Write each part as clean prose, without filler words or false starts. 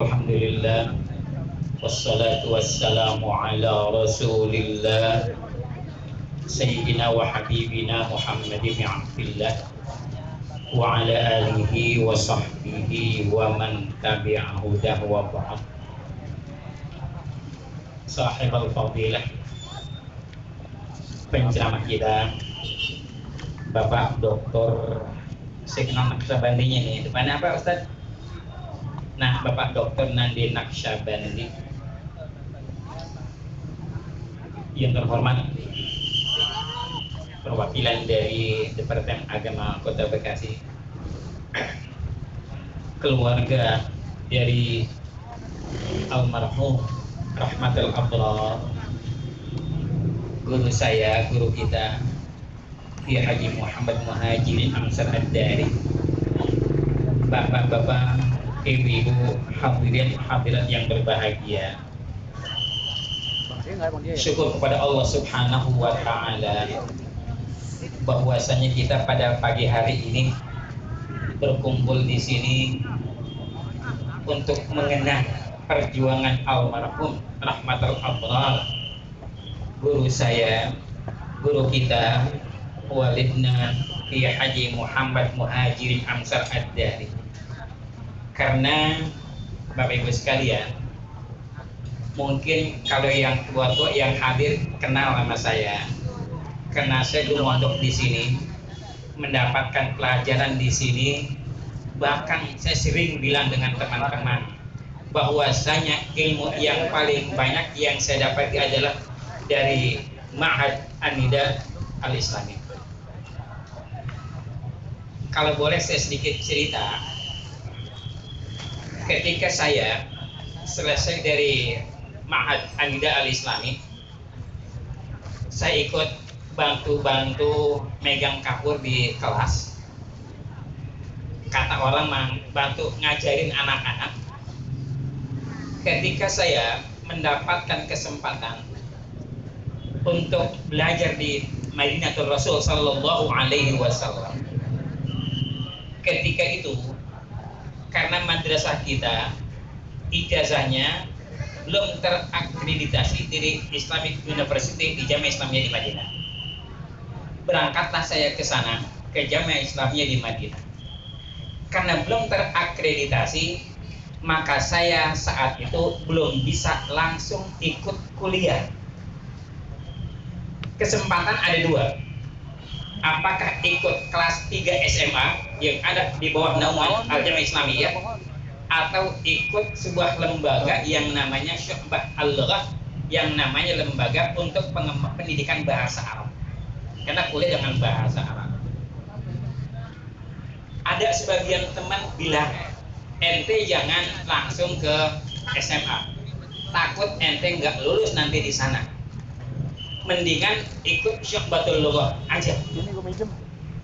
Alhamdulillah, wassalatu wassalamu ala rasulillah Sayyidina wa habibina Muhammad ibn Abdillah wa ala alihi wa sahbihi wa man tabi'ahu wa ba'd. Sahib al-fadilah, penceramah kita Bapak Dr. Saya Naqsyabandhinya nih, depannya apa Ustaz? Nah, Bapak Dr. Nandi Naqsyabandhi yang terhormat, perwakilan dari Departemen Agama Kota Bekasi, keluarga dari almarhum Rahmatul Abrar, guru saya, guru kita Kiai Haji Muhammad Muhajirin Amsar Ad-Dari, bapak-bapak, ibu-ibu, hadirin hadirat yang berbahagia. Syukur kepada Allah Subhanahu wa Ta'ala bahwasanya kita pada pagi hari ini berkumpul di sini untuk mengenang perjuangan almarhum Rahmatul Abrar, guru saya, guru kita, walidna Kiai Haji Muhammad Muhajirin Amsar Ad-Dari. Karena Bapak Ibu sekalian, mungkin kalau yang tua-tua yang hadir kenal sama saya, karena saya dulu mondok di sini, mendapatkan pelajaran di sini. Bahkan saya sering bilang dengan teman-teman bahwasanya ilmu yang paling banyak yang saya dapati adalah dari Ma'had An-Nida Al-Islami. Kalau boleh saya sedikit cerita, ketika saya selesai dari Ma'had An-Nida Al-Islami, saya ikut bantu megang kapur di kelas. Kata orang bantu ngajarin anak-anak. Ketika saya mendapatkan kesempatan untuk belajar di Madinatul Rasul Sallallahu Alaihi Wasallam, ketika itu karena madrasah kita ijazahnya belum terakreditasi dari Islamic University di Jamiah Islamiyah di Madinah. Berangkatlah saya ke sana, ke Jamiah Islamiyah di Madinah. Karena belum terakreditasi, maka saya saat itu belum bisa langsung ikut kuliah. Kesempatan ada dua. Apakah ikut kelas 3 SMA yang ada di bawah naungan Al-Jamiah Islamiyah, atau ikut sebuah lembaga yang namanya Syu'bah Al-Lughah, yang namanya lembaga untuk pendidikan bahasa Arab, karena kuliah dengan bahasa Arab. Ada sebagian teman bilang, ente jangan langsung ke SMA, takut ente nggak lulus nanti di sana, mendingan ikut Syu'batul Lughah aja.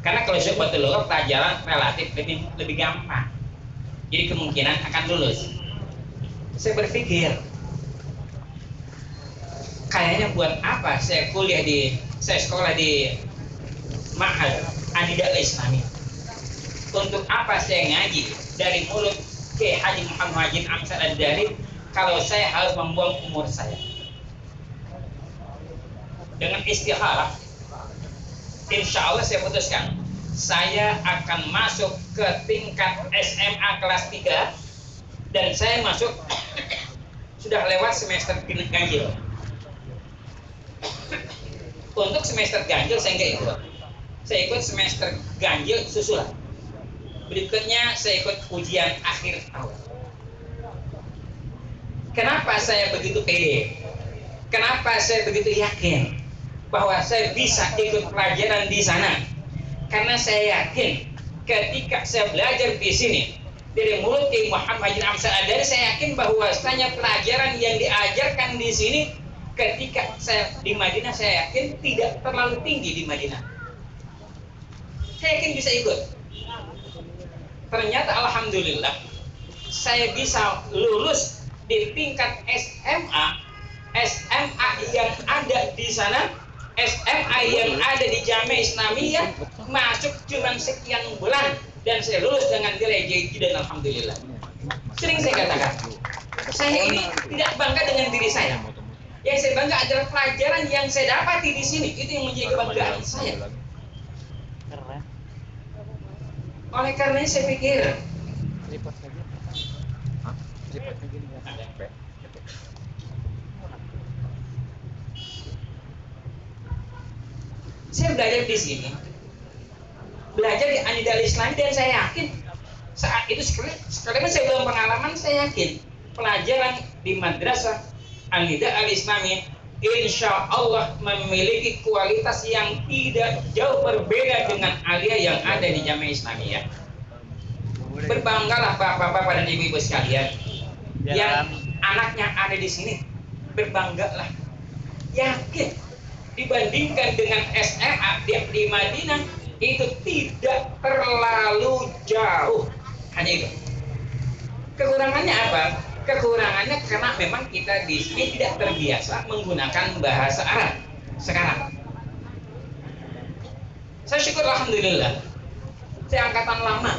Karena kalau Syu'batul Lughah pelajaran relatif lebih gampang, jadi kemungkinan akan lulus. Saya berpikir, kayaknya buat apa saya sekolah di Ma'had An-Nida Al-Islami? Untuk apa saya ngaji dari mulut Kiai Haji Muhammad Muhajirin Amsar Ad-Dari kalau saya harus membuang umur saya? Dengan istikharah, insya Allah saya putuskan, saya akan masuk ke tingkat SMA kelas 3, dan saya masuk sudah lewat semester ganjil. Untuk semester ganjil saya nggak ikut, saya ikut semester ganjil susulan. Berikutnya saya ikut ujian akhir tahun. Kenapa saya begitu pede? Kenapa saya begitu yakin bahwa saya bisa ikut pelajaran di sana? Karena saya yakin ketika saya belajar di sini dari mulut Kiai Muhammad Muhajirin Amsar Ad-Dari, saya yakin bahwasanya pelajaran yang diajarkan di sini ketika saya di Madinah, saya yakin tidak terlalu tinggi di Madinah. Saya yakin bisa ikut. Ternyata alhamdulillah saya bisa lulus di tingkat SMA yang ada di sana, SMA yang ada di Jamiah Islamiyah, masuk cuma sekian bulan dan saya lulus dengan nilai JD dan alhamdulillah. Sering saya katakan, Saya ini tidak bangga dengan diri saya. Yang saya bangga adalah pelajaran yang saya dapati di sini. Itu yang menjadi kebanggaan saya. Oleh karenanya saya pikir saya belajar di sini, belajar di Anidal Islam, dan saya yakin saat itu sekalipun saya belum pengalaman, saya yakin pelajaran di madrasah Anidal Al-Islami insya Allah memiliki kualitas yang tidak jauh berbeda dengan alia yang ada di Jamiah Islamiyah. Berbanggalah bapak-bapak dan ibu-ibu sekalian yang anaknya ada di sini, berbanggalah. Yakin dibandingkan dengan SMA di Madinah itu tidak terlalu jauh. Hanya itu. Kekurangannya apa? Kekurangannya karena memang kita di sini tidak terbiasa menggunakan bahasa Arab sekarang. Saya syukur alhamdulillah, saya angkatan lama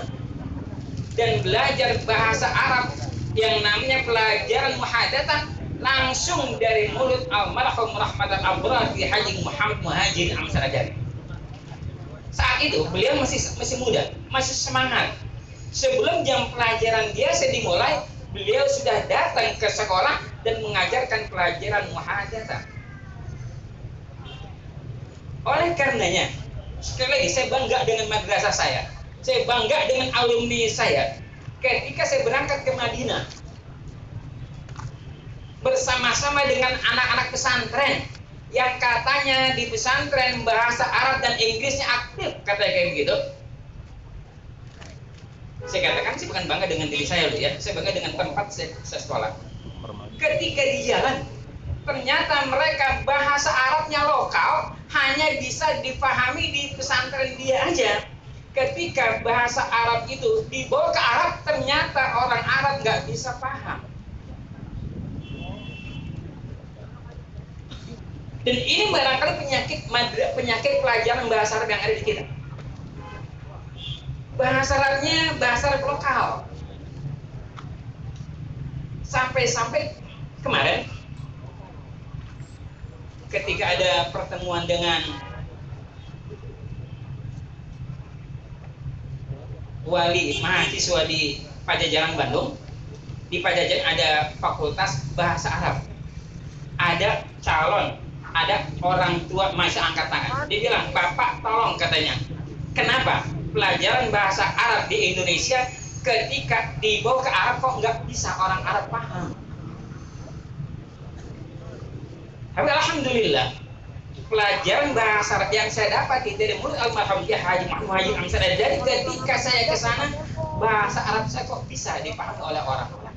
dan belajar bahasa Arab yang namanya pelajaran muhadatsah langsung dari mulut almarhum Rahmatan Abrar di Haji Muhammad Muhajir Amsarajari. Saat itu beliau masih muda, masih semangat. Sebelum jam pelajaran biasa dimulai, beliau sudah datang ke sekolah dan mengajarkan pelajaran muhadatsah. Oleh karenanya, sekali lagi saya bangga dengan madrasah saya bangga dengan alumni saya. Ketika saya berangkat ke Madinah bersama-sama dengan anak-anak pesantren yang katanya di pesantren bahasa Arab dan Inggrisnya aktif, katanya kayak begitu. Saya katakan sih bukan bangga dengan diri saya loh ya, saya bangga dengan tempat saya sekolah. Ketika di jalan, ternyata mereka bahasa Arabnya lokal hanya bisa dipahami di pesantren dia aja. Ketika bahasa Arab itu dibawa ke Arab, ternyata orang Arab nggak bisa paham. Dan ini barangkali penyakit pelajaran bahasa Arab yang ada di kita. Bahasa Arabnya bahasa Arab lokal. Sampai-sampai kemarin ketika ada pertemuan dengan wali mahasiswa di Pajajaran Bandung, di Pajajaran ada fakultas bahasa Arab, ada calon, ada orang tua masih angkat tangan. Dia bilang, "Bapak tolong," katanya, "kenapa pelajaran bahasa Arab di Indonesia ketika dibawa ke Arab kok nggak bisa orang Arab paham?" Tapi alhamdulillah, pelajaran bahasa Arab yang saya dapat dari mulut almarhum Kiai Haji Muhammad Amsarajari, jadi ketika saya ke sana, bahasa Arab saya kok bisa dipahami oleh orang-orang.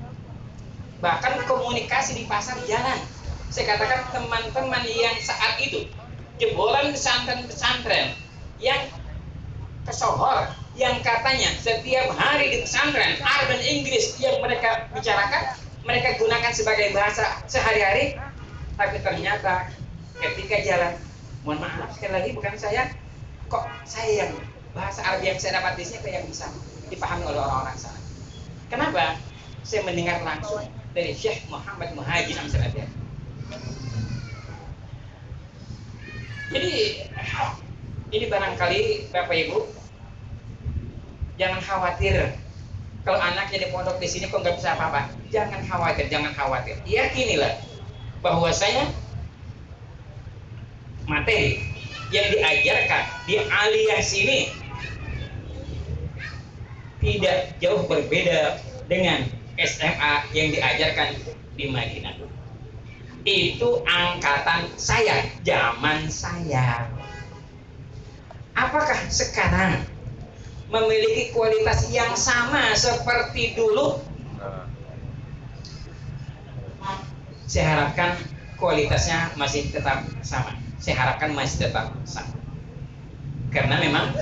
Bahkan komunikasi di pasar jalan. Saya katakan teman-teman yang saat itu jebolan pesantren-pesantren yang kesohor, yang katanya setiap hari di pesantren Arab dan Inggris yang mereka bicarakan, mereka gunakan sebagai bahasa sehari-hari, tapi ternyata ketika jalan, mohon maaf sekali lagi bukan saya, kok saya yang bahasa Arab yang saya dapat di sini kok yang bisa dipahami oleh orang-orang sana. Kenapa? Saya mendengar langsung dari Syekh Muhammad Muhajir Amsarajari. Jadi ini barangkali Bapak Ibu jangan khawatir kalau anaknya di pondok di sini kok nggak bisa apa-apa. Jangan khawatir. Yakinilah bahwasanya materi yang diajarkan di aliyah sini tidak jauh berbeda dengan SMA yang diajarkan di Madinah. Itu angkatan saya, zaman saya. Apakah sekarang memiliki kualitas yang sama seperti dulu? Saya harapkan kualitasnya masih tetap sama. Karena memang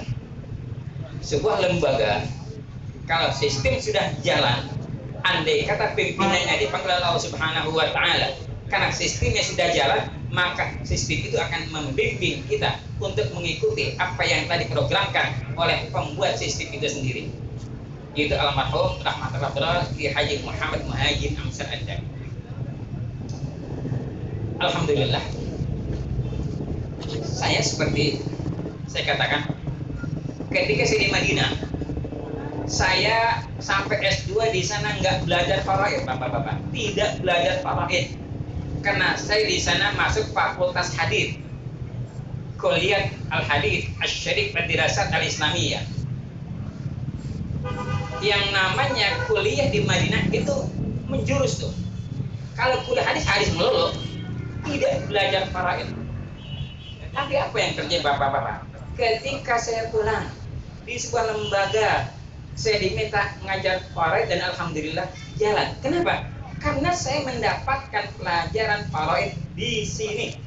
sebuah lembaga kalau sistem sudah jalan, andai kata pimpinannya dipanggil Allah Subhanahu wa Ta'ala, karena sistemnya sudah jalan, maka sistem itu akan membimbing kita untuk mengikuti apa yang tadi diprogramkan oleh pembuat sistem itu sendiri. yaitu almarhum rahmatullah Kiai Haji Muhammad Muhajir Amsar Anda. Alhamdulillah, saya seperti saya katakan, ketika saya di Madinah, saya sampai S2 di sana nggak belajar faraid, bapak-bapak, tidak belajar faraid, karena saya di sana masuk fakultas hadis, kuliah al-hadis asy-syarif ad-dirasat al-islamiyah. Yang namanya kuliah di Madinah itu menjurus tuh. Kalau kuliah hadis melulu, tidak belajar faraid. Tapi apa yang terjadi bapak-bapak? Ketika saya pulang di sebuah lembaga, saya diminta mengajar faraid dan alhamdulillah jalan. Kenapa? Karena saya mendapatkan pelajaran faraid di sini.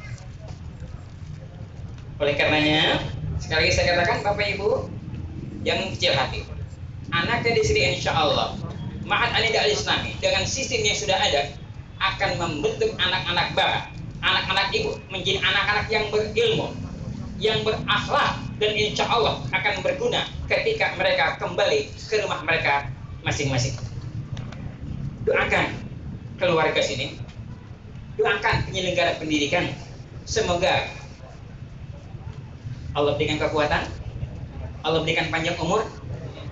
Oleh karenanya, sekali lagi saya katakan Bapak Ibu yang kecil hati, anaknya di sini insya Allah Ma'had An-Nida Al-Islami dengan sistem yang sudah ada akan membentuk anak-anak Bapak, anak-anak Ibu menjadi anak-anak yang berilmu, yang berakhlak, dan insya Allah akan berguna ketika mereka kembali ke rumah mereka masing-masing. Doakan keluarga sini, doakan penyelenggara pendidikan, semoga Allah berikan kekuatan, Allah berikan panjang umur,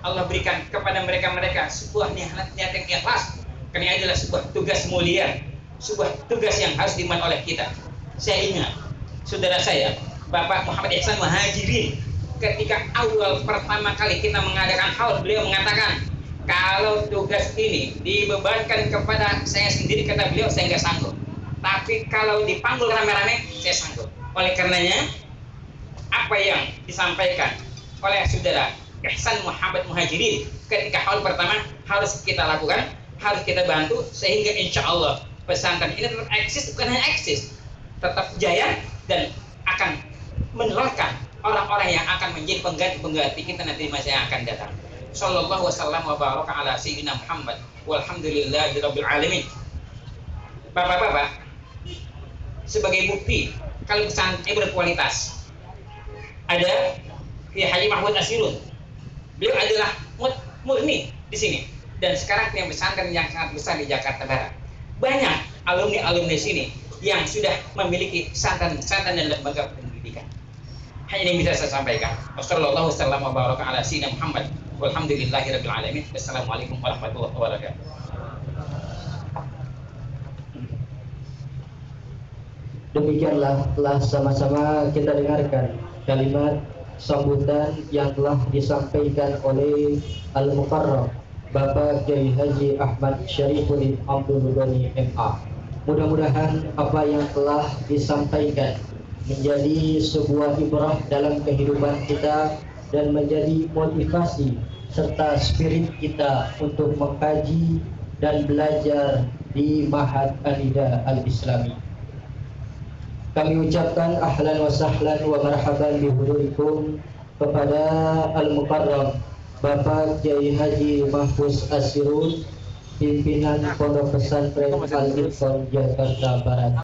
Allah berikan kepada mereka sebuah niat yang ikhlas, karena ini adalah sebuah tugas mulia, sebuah tugas yang harus diemban oleh kita. Saya ingat saudara saya Bapak Muhammad Ihsan Muhajirin, ketika awal pertama kali kita mengadakan haul, beliau mengatakan, kalau tugas ini dibebankan kepada saya sendiri, kata beliau, saya nggak sanggup. Tapi kalau dipanggil rame-rame, saya sanggup. Oleh karenanya, apa yang disampaikan oleh saudara Ihsan Muhammad Muhajirin ketika haul pertama harus kita lakukan, harus kita bantu, sehingga insya Allah pesantren ini tetap eksis, bukan hanya eksis, tetap jaya dan akan menularkan orang-orang yang akan menjadi pengganti kita nanti di masa yang akan datang. Sallallahu wasallam wa baraka ala sayyidina Muhammad walhamdulillahirabbil alamin. Bapak-bapak, sebagai bukti kalau pesantren berkualitas, ada Kiai Haji Mahmud Asirun. Beliau adalah murni di sini, dan sekarang punya pesantren yang sangat besar di Jakarta Barat. Banyak alumni-alumni sini yang sudah memiliki pesantren dan lembaga pendidikan. Hanya ini bisa saya sampaikan. Wassallallahu wasallam wa baraka ala sayyidina Muhammad walhamdulillahirabbil alamin. Wassalamualaikum warahmatullahi wabarakatuh. Demikianlah telah sama-sama kita dengarkan kalimat sambutan yang telah disampaikan oleh Al-Mukarram Bapak Kiai Haji Ahmad Syarifuddin Abdul Ghani MA. Mudah-mudahan apa yang telah disampaikan menjadi sebuah ibrah dalam kehidupan kita dan menjadi motivasi serta spirit kita untuk mengkaji dan belajar di Ma'had An-Nida Al-Islami. Kami ucapkan ahlan wa sahlan wa marhaban bihudurikum kepada Al-Mukarram Bapak Kiai Haji Mahfuz Asirun, pimpinan Pondok Pesantren Al-Irfan Jakarta Barat.